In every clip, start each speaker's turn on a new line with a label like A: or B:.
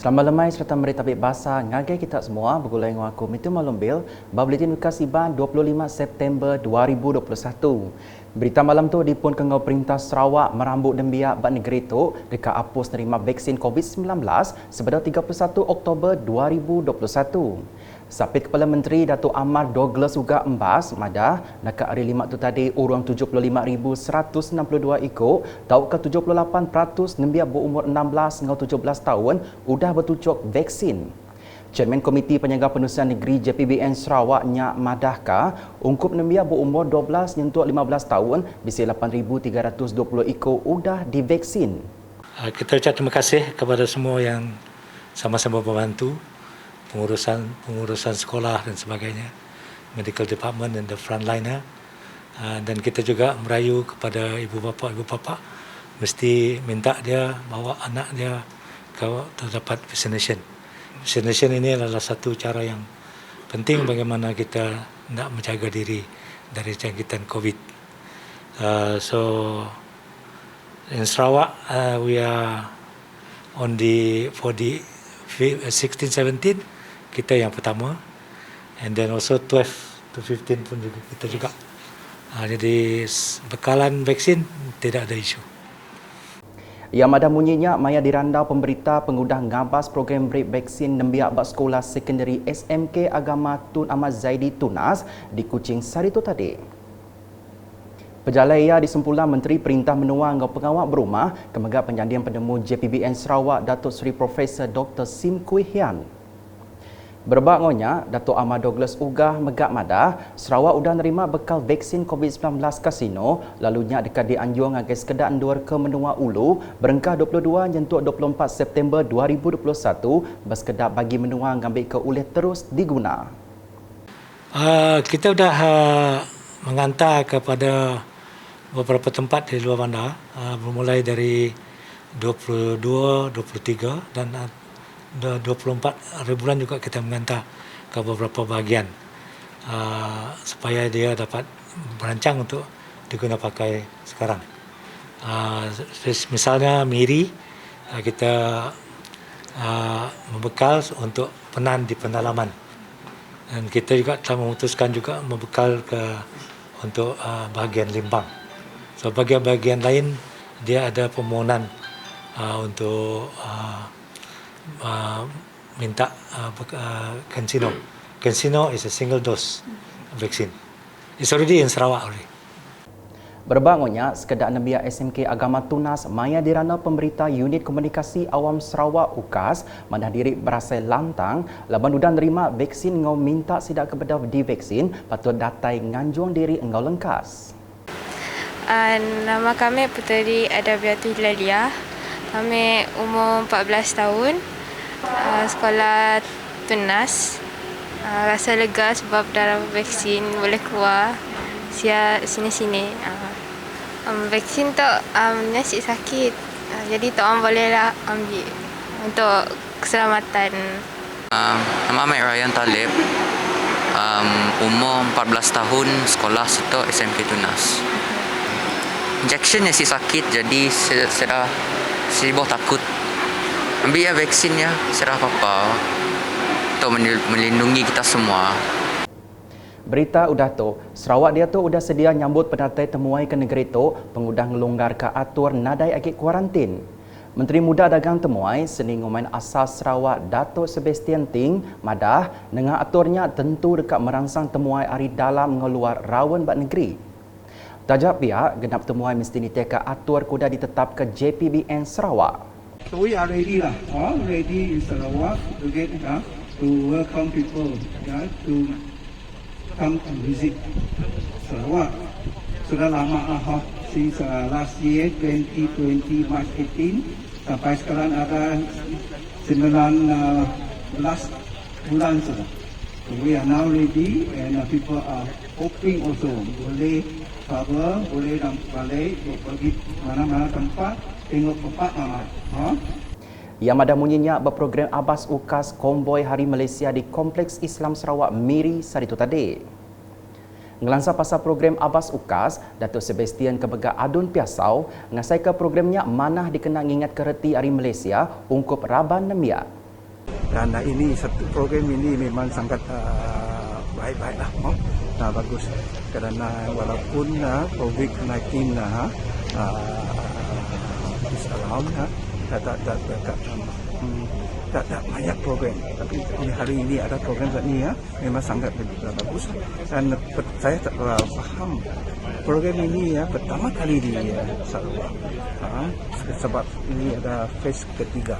A: Selamat lemai serta meri tabik bahasa ngagai kita semua bergulai dengan aku Mitu Malumbil Buletin Ukas Iban 25 September 2021. Berita malam tu dipun kengau Perintah Sarawak merambut dembiak bak negeri tu dekat apus nerima vaksin COVID-19 sepada 31 Oktober 2021. Sapit Kepala Menteri Datuk Ahmad Douglas juga embas madah nak hari 5 tu tadi urang 75,162 ikut tau ke 78% nembiak berumur 16 hingga 17 tahun udah bertucuk vaksin. Chairman Komiti Penjaga Penusian Negeri JPBN Sarawak Nyak Madahka ungkup nembiak berumur 12 nyentuh 15 tahun bisi 8,320 ikut udah divaksin.
B: Kita ucap terima kasih kepada semua yang sama-sama membantu pengurusan sekolah dan sebagainya, medical department dan the frontliner. Dan kita juga merayu kepada ibu bapa mesti minta dia bawa anak dia ke terdapat vaccination. Vaccination ini adalah satu cara yang penting bagaimana kita nak menjaga diri dari jangkitan COVID. So in Sarawak, we are on for the 16-17. Kita yang pertama, and then also 12 to 15 pun juga kita juga. Jadi bekalan vaksin tidak ada isu.
A: Yang madah munyinya maya dirandau pemberita pengudah ngabas program break vaksin nembiak bak sekolah sekondari SMK Agama Tun Ahmad Zaidi Tunas di Kuching Sari tu tadi. Pejalaya di sempulan Menteri Perintah Menua dengan Pengawal Berumah Kemegak Penjandian Penemu JPBN Sarawak Datuk Seri Profesor Dr. Sim Kui Hian. Berbaknya, Datuk Ahmad Douglas Ugah Megak Madah, Sarawak udah nerima bekal vaksin COVID-19 kasino, lalunya dekat di Anjung agai sekedar endur ke Menua Ulu, berengkah 22 nyentuk 24 September 2021, bersekedar bagi Menua ngambil ke ulih terus diguna.
B: Kita sudah mengantar kepada beberapa tempat di luar bandar, bermulai dari 22, 23 dan 24 hari bulan juga kita mengantar ke beberapa bahagian supaya dia dapat berancang untuk diguna pakai sekarang. Misalnya Miri, kita membekal untuk penan di pendalaman, dan kita juga telah memutuskan juga membekal untuk bahagian Limbang. So bahagian-bahagian lain dia ada permohonan untuk minta Cansino. Cansino is a single dose vaccine. It's already in Sarawak already.
A: Berbangunnya, sekedar nembiak SMK Agama Tunas maya dirana pemberita Unit Komunikasi Awam Sarawak UKAS mandah diri berasal lantang laban udah nerima vaksin ngau minta sidak kepada divaksin patut datai nganjung diri engau lengkas.
C: Nama kami Puteri Adabiatu Hilalia. Kami umur 14 tahun. Sekolah Tunas. Rasa lega sebab dalam vaksin boleh keluar sini-sini. Vaksin tu nasi sakit. Jadi tak orang bolehlah ambil untuk keselamatan.
D: Nama saya Ryan Talib. Umur 14 tahun, sekolah situ SMK Tunas. Injection nasi sakit, jadi saya sibuk takut. Ambil ya vaksinnya, serah apa-apa untuk melindungi kita semua.
A: Berita udah tu, Sarawak dia tu udah sedia nyambut pendatai temuai ke negeri tu pengudah ngelonggar ke atur nadai agik kuarantin. Menteri Muda Dagang Temuai seni ngomain asas Sarawak Datuk Sebastian Ting madah dengan aturnya tentu dekat merangsang temuai hari dalam ngeluar rawan bak negeri. Tajak pihak genap temuai mesti diteka atur kuda ditetap ke JPBN Sarawak.
E: So we are ready lah, ready in Sarawak to get to welcome people to come to visit Sarawak. Sudah lama since last year 2020 March 18 sampai sekarang ada 19 bulan sudah. So we are now ready and people are hoping also boleh cover, boleh balik pergi mana-mana tempat tengok tempat
A: Yang ada munyinya berprogram Abas UKAS Konvoi Hari Malaysia di Kompleks Islam Sarawak Miri sari tu tadi. Ngelansa pasal program Abas UKAS, Datuk Sebastian Kebegak Adun Piasau ngasai ke programnya manah dikenang ingat kereti Hari Malaysia ungkup Raban Nemiak.
E: dan ini satu program ini memang sangat baik-baik lah, bagus kerana walaupun COVID-19 Islam tak banyak program, tapi hari ini ada program ni memang sangat bagus dan saya tak faham program ini pertama kali di Sarawak sebab ini ada phase ketiga.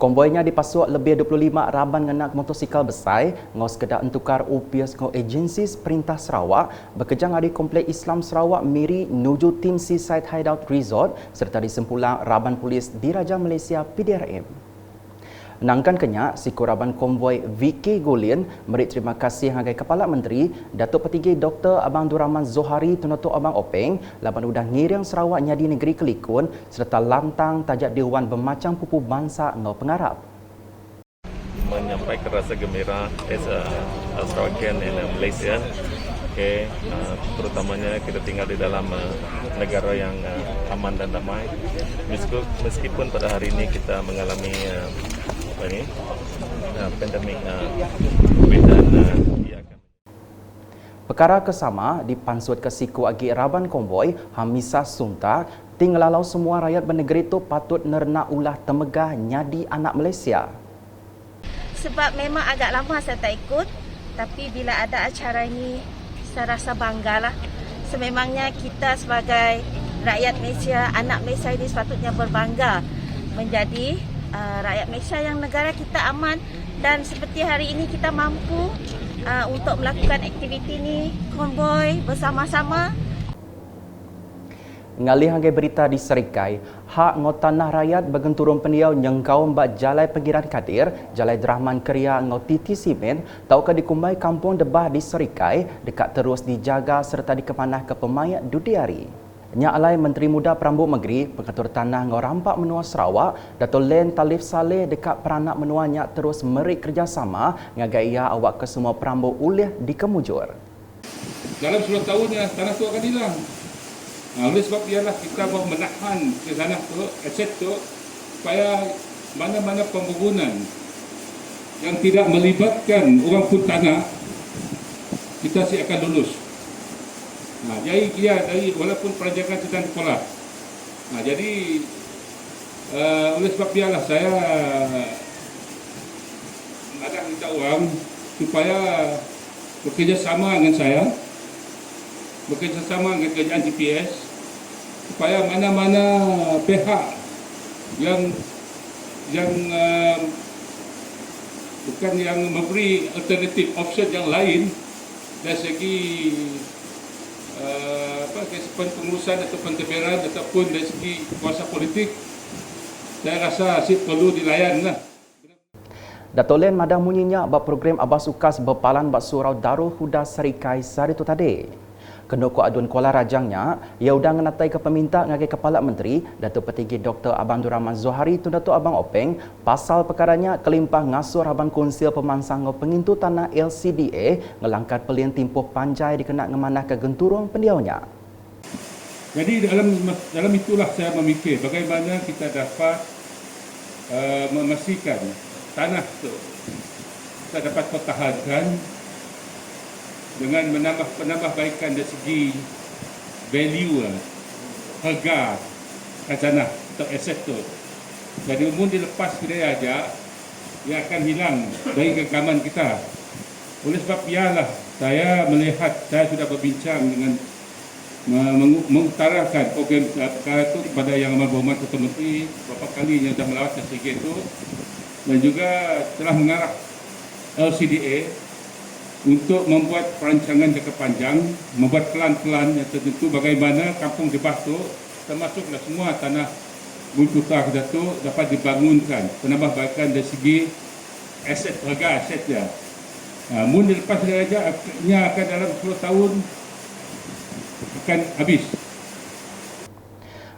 A: Konvoinya dipasuk lebih 25 raban ngenak motosikal besar ngos kedak entukar upias ngo agensi Perintah Sarawak bekerjang di Kompleks Islam Sarawak Miri menuju tim Seaside Hideout Resort serta disempulang raban polis Diraja Malaysia PDRM. Nangkan kenyak, Siku Raban Konvoi Vicky Gulin beri terima kasih hagai Kepala Menteri Datuk Petinggi Dr. Abang Abdul Rahman Zohari Tunato Abang Openg laban udah ngiring Sarawak nyadi negeri kelikun serta lantang tajak Dewan Bermacam Pupu Bangsa ngau pengarap.
F: Menyampaikan rasa gembira as a Sarawakian in Malaysia. Okay, terutamanya kita tinggal di dalam negara yang aman dan damai. Meskipun pada hari ini kita mengalami pandemik COVID dan
A: Perkara kesama dipansut ke Siku Agi Raban Konvoi Hamisa Sunta tinglalau semua rakyat bernegeri itu patut nerna ulah temegah nyadi anak Malaysia.
G: Sebab memang agak lama saya tak ikut, tapi bila ada acara ini saya rasa banggalah. Sememangnya kita sebagai rakyat Malaysia, anak Malaysia ini sepatutnya berbangga menjadi rakyat Malaysia yang negara kita aman dan seperti hari ini kita mampu untuk melakukan aktiviti ini konvoi bersama-sama.
A: Ngalih hagai berita di Serikai, hak ngau tanah rakyat bergenturun pendiau nyengkau mbak Jalai Pengiran Kadir, Jalai Rahman Keria ngau Titi Simen, taukah dikumbai kampung Debah di Serikai, dekat terus dijaga serta dikepanah ke pemayat Dudiari. Nyak alai Menteri Muda Perambut Negeri, Pengatur Tanah ngau Rampak Menua Sarawak, Dato' Len Talif Saleh dekat peranak menua nyak terus merik kerjasama ngagai ia awak ke semua perambut ulih di Kemujur.
H: Dalam 10 tahun tanah tu akan hilang. Oleh sebab ialah kita mau menahan ke tanah tu, aset tu, supaya mana-mana pembangunan yang tidak melibatkan orang pun tanah, kita akan lulus. Jadi dari walaupun perancangan sedang sekolah. Jadi oleh sebab ialah saya ada minta orang supaya bekerjasama dengan saya, bekerjasama dengan kerajaan GPS supaya mana-mana pihak yang bukan yang memberi alternatif option yang lain dari segi pengurusan atau pentadbiran ataupun dari segi kuasa politik, saya rasa asyik perlu dilayanlah.
A: Dato' Len madah munyinya bab program Abbas Ukas berpalan bak surau Darul Huda Serikai sehari itu tadi. Kena ku aduan Kuala Rajangnya, ia udah ngenatai ke peminta ngagai Kepala Menteri Datuk Petinggi Dr. Abang Abdul Rahman Zohari Tunato Abang Openg pasal perkaranya kelimpah ngasuh Raban Konsil Pemansang pengintu tanah LCDA ngelangkat pelien timpuh panjai dikenak ngemanah ke genturung pendiaunya.
H: Jadi dalam itulah saya memikir bagaimana kita dapat memastikan tanah itu kita dapat pertahankan dengan menambahbaikan dari segi value harga tanah atau aset itu. Jadi umum dilepas dia aja, ia akan hilang dari genggaman kita. Oleh sebab ialah saya melihat, saya sudah berbincang dengan mengutarakan program perkara itu kepada Yang Amat Berhormat Ketua Menteri beberapa kali yang sudah melawat ke segi itu dan juga telah mengarah LCDA untuk membuat perancangan jangka panjang, membuat pelan-pelan yang tertentu bagaimana kampung Debah itu termasuklah semua tanah Buntutar itu dapat dibangunkan, penambahbaikan dari segi aset, harga asetnya. Mungkin dilepas dia aja, akan dalam 10 tahun akan habis.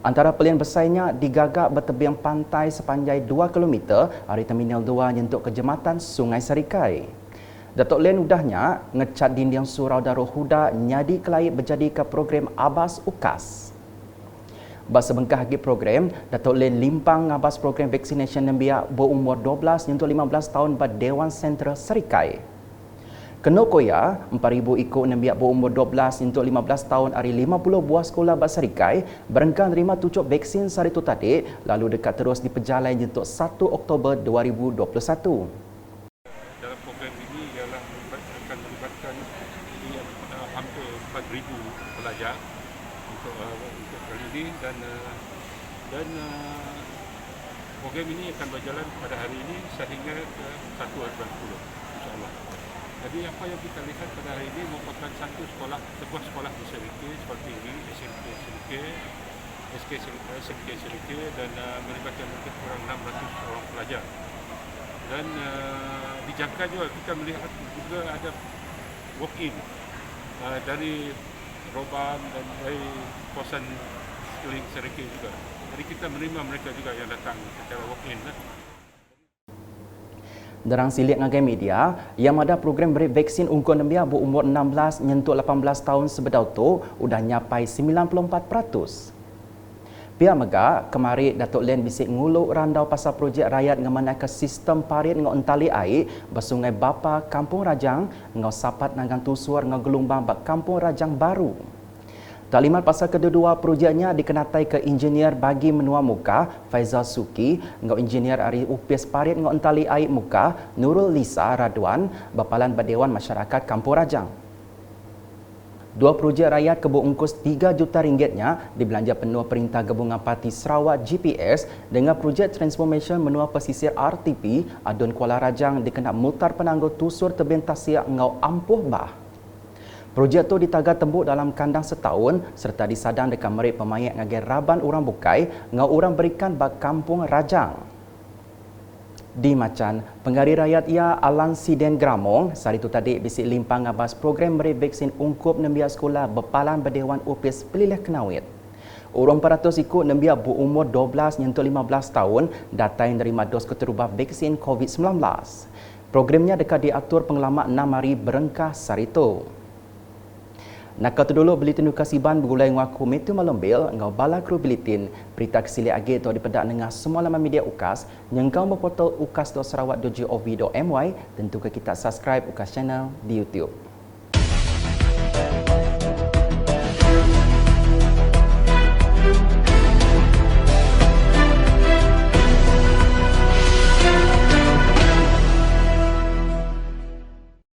A: Antara pelien besarnya digagak bertebiang pantai sepanjang 2 km dari Terminal 2 nyentuk ke jembatan Sungai Serikai. Datuk Len udahnya ngecat dinding surau Darul Huda nyadi kelait berjadi ke program Abbas Ukas. Bas sebengkah lagi program, Datuk Len limpang ngabas program vaccination nembiak berumur 12 hingga 15 tahun pada Dewan Sentral Serikai. Kena koya, 4,000 ikut nembiak berumur 12 hingga 15 tahun hari 50 buah sekolah bas Serikai berengkang terima tucuk vaksin hari itu tadi, lalu dekat terus diperjalai untuk 1 Oktober 2021.
H: Dalam program ini ialah akan melibatkan hampir 4,000 pelajar untuk kali ini dan program ini akan berjalan pada hari ini sehingga ke 1 April 10 insya-Allah. Jadi apa yang kita lihat pada hari ini merupakan sebuah sekolah di Serikay seperti ini, SMK Serikay, SMK Serikay dan melibatkan lebih kurang 600 orang pelajar. Dan dijangka juga kita melihat juga ada walk-in dari Roban dan dari kawasan sekeliling Serikay juga. Jadi kita menerima mereka juga yang datang secara walk-in.
A: Derang silik ngagai media, yang ada program beri vaksin ungkul nembiak berumur 16 nyentuh 18 tahun sebedau tu udah nyapai 94%. Pihak Megak, kemari Datuk Len bisik nguluk randau pasal projek rakyat ngemanai ke sistem parit ngau entali air bersungai Bapa Kampung Rajang ngau sapat nanggang tusur ngau gelombang bak Kampung Rajang baru. Taklimat pasal kedua projeknya dikenatai ke engineer bagi menua muka Faizal Suki, ngau engineer Ari Upis Parit ngau entali air muka Nurul Lisa Radwan bapalan Dewan Masyarakat Kampung Rajang. Dua projek rakyat kebun ungkus 3 juta ringgitnya dibelanja penuh Perintah Gabungan Parti Sarawak GPS dengan projek transformation menua pesisir RTP Adun Kuala Rajang dikena mutar penangguh tusur tebing Tasik ngau ampuh bah. Projek itu ditaga tembuk dalam kandang setahun serta disadang dekat merik pemayat ngagai Raban Urang Bukai ngau urang berikan bak Kampung Rajang. Di Macan, penggari rakyat ia Alan Siden Gramong, sari itu tadi bisik limpang ngabas program beri vaksin ungkup nembiak sekolah bepalan Berdewan Upis Pelilih Kenawit. Orang 400 ikut nembiak berumur 12 nyentuh 15 tahun datang dari dos keterubah vaksin COVID-19. Programnya dekat diatur pengalaman 6 hari berengkah sari itu. Nak kata dulu Buletin Kasiban bergulai ngaku Metu Malumbil ngau bala kru Buletin berita kesili agi tu dipedak dengan semua laman media UKAS nyengkau berportal ukas.sarawak.gov.my tentu ke kita subscribe UKAS channel di YouTube.